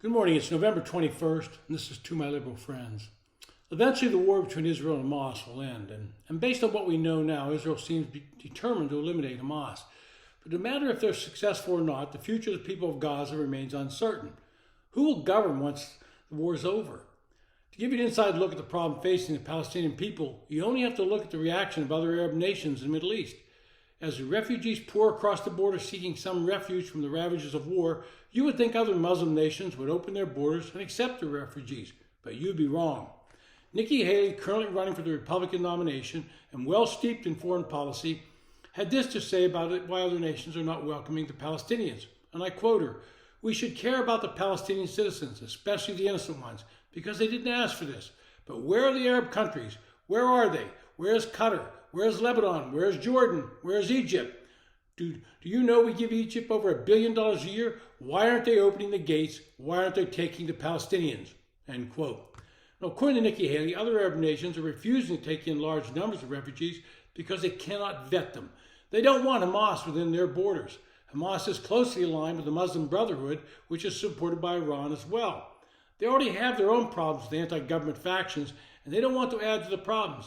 Good morning. It's November 21st, and this is To My Liberal Friends. Eventually, the war between Israel and Hamas will end, and based on what we know now, Israel seems determined to eliminate Hamas. But no matter if they're successful or not, the future of the people of Gaza remains uncertain. Who will govern once the war is over? To give you an inside look at the problem facing the Palestinian people, you only have to look at the reaction of other Arab nations in the Middle East. As the refugees pour across the border seeking some refuge from the ravages of war, you would think other Muslim nations would open their borders and accept the refugees, but you'd be wrong. Nikki Haley, currently running for the Republican nomination and well steeped in foreign policy, had this to say about it why other nations are not welcoming the Palestinians. And I quote her, "We should care about the Palestinian citizens, especially the innocent ones, because they didn't ask for this. But where are the Arab countries? Where are they? Where is Qatar? Where is Lebanon? Where is Jordan? Where is Egypt? Do you know we give Egypt over $1 billion a year? Why aren't they opening the gates? Why aren't they taking the Palestinians?" End quote. Now, according to Nikki Haley, other Arab nations are refusing to take in large numbers of refugees because they cannot vet them. They don't want Hamas within their borders. Hamas is closely aligned with the Muslim Brotherhood, which is supported by Iran as well. They already have their own problems with anti-government factions, and they don't want to add to the problems.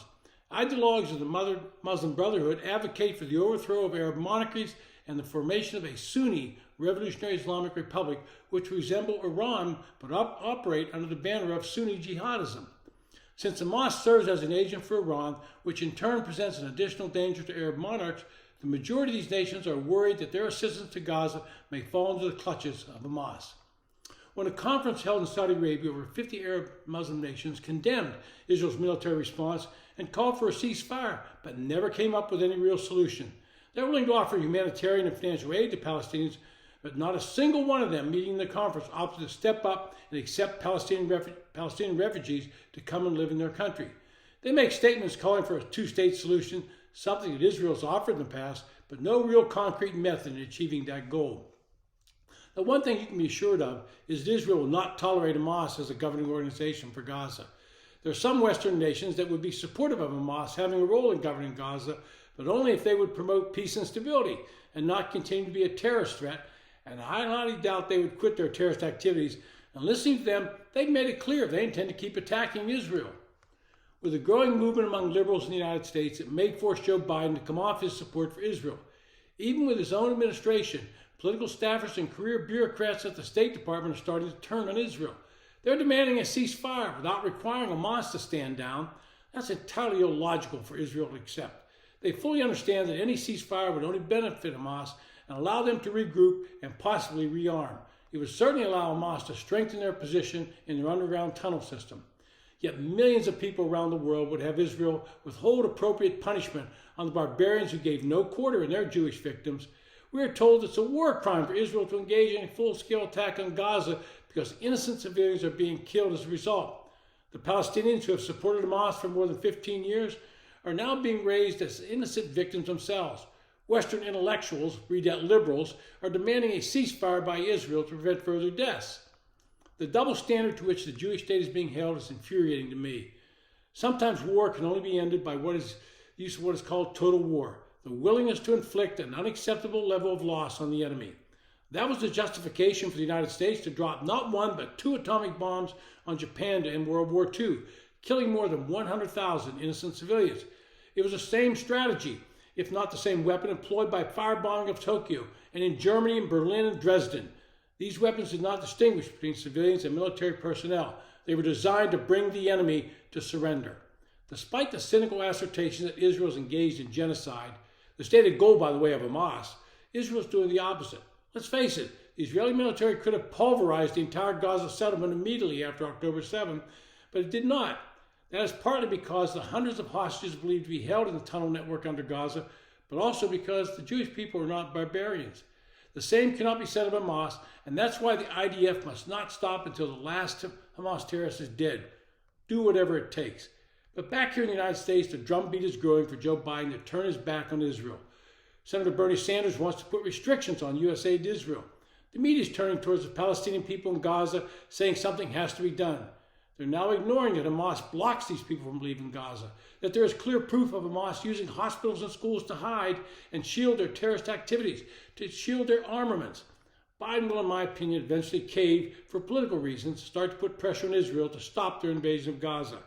Ideologues of the Muslim Brotherhood advocate for the overthrow of Arab monarchies and the formation of a Sunni revolutionary Islamic republic which resemble Iran but operate under the banner of Sunni jihadism. Since Hamas serves as an agent for Iran, which in turn presents an additional danger to Arab monarchs, the majority of these nations are worried that their assistance to Gaza may fall into the clutches of Hamas. When a conference held in Saudi Arabia, over 50 Arab Muslim nations condemned Israel's military response and called for a ceasefire, but never came up with any real solution. They're willing to offer humanitarian and financial aid to Palestinians, but not a single one of them meeting in the conference opted to step up and accept Palestinian refugees to come and live in their country. They make statements calling for a two-state solution, something that Israel has offered in the past, but no real concrete method in achieving that goal. The one thing you can be assured of is that Israel will not tolerate Hamas as a governing organization for Gaza. There are some Western nations that would be supportive of Hamas having a role in governing Gaza, but only if they would promote peace and stability and not continue to be a terrorist threat, and I highly doubt they would quit their terrorist activities. And listening to them, they've made it clear they intend to keep attacking Israel. With a growing movement among liberals in the United States, it may force Joe Biden to come off his support for Israel. Even with his own administration, political staffers and career bureaucrats at the State Department are starting to turn on Israel. They're demanding a ceasefire without requiring Hamas to stand down. That's entirely illogical for Israel to accept. They fully understand that any ceasefire would only benefit Hamas and allow them to regroup and possibly rearm. It would certainly allow Hamas to strengthen their position in their underground tunnel system. Yet millions of people around the world would have Israel withhold appropriate punishment on the barbarians who gave no quarter in their Jewish victims. We are told it's a war crime for Israel to engage in a full-scale attack on Gaza because innocent civilians are being killed as a result. The Palestinians who have supported Hamas for more than 15 years are now being raised as innocent victims themselves. Western intellectuals, read that liberals, are demanding a ceasefire by Israel to prevent further deaths. The double standard to which the Jewish state is being held is infuriating to me. Sometimes war can only be ended by use of what is called total war, the willingness to inflict an unacceptable level of loss on the enemy. That was the justification for the United States to drop not one but 2 atomic bombs on Japan in World War II, killing more than 100,000 innocent civilians. It was the same strategy, if not the same weapon, employed by firebombing of Tokyo and in Germany and Berlin and Dresden. These weapons did not distinguish between civilians and military personnel. They were designed to bring the enemy to surrender. Despite the cynical assertion that Israel is engaged in genocide, the stated goal, by the way, of Hamas, Israel is doing the opposite. Let's face it, the Israeli military could have pulverized the entire Gaza settlement immediately after October 7, but it did not. That is partly because the hundreds of hostages believed to be held in the tunnel network under Gaza, but also because the Jewish people are not barbarians. The same cannot be said of Hamas, and that's why the IDF must not stop until the last Hamas terrorist is dead. Do whatever it takes. But back here in the United States, the drumbeat is growing for Joe Biden to turn his back on Israel. Senator Bernie Sanders wants to put restrictions on U.S. aid to Israel. The media is turning towards the Palestinian people in Gaza, saying something has to be done. They're now ignoring that Hamas blocks these people from leaving Gaza, that there is clear proof of Hamas using hospitals and schools to hide and shield their terrorist activities, to shield their armaments. Biden will, in my opinion, eventually cave for political reasons, start to put pressure on Israel to stop their invasion of Gaza.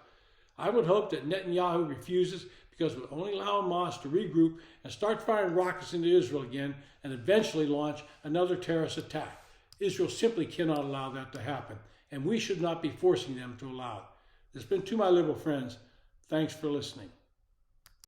I would hope that Netanyahu refuses, because it would only allow Hamas to regroup and start firing rockets into Israel again and eventually launch another terrorist attack. Israel simply cannot allow that to happen, and we should not be forcing them to allow it. This has been To My Liberal Friends. Thanks for listening.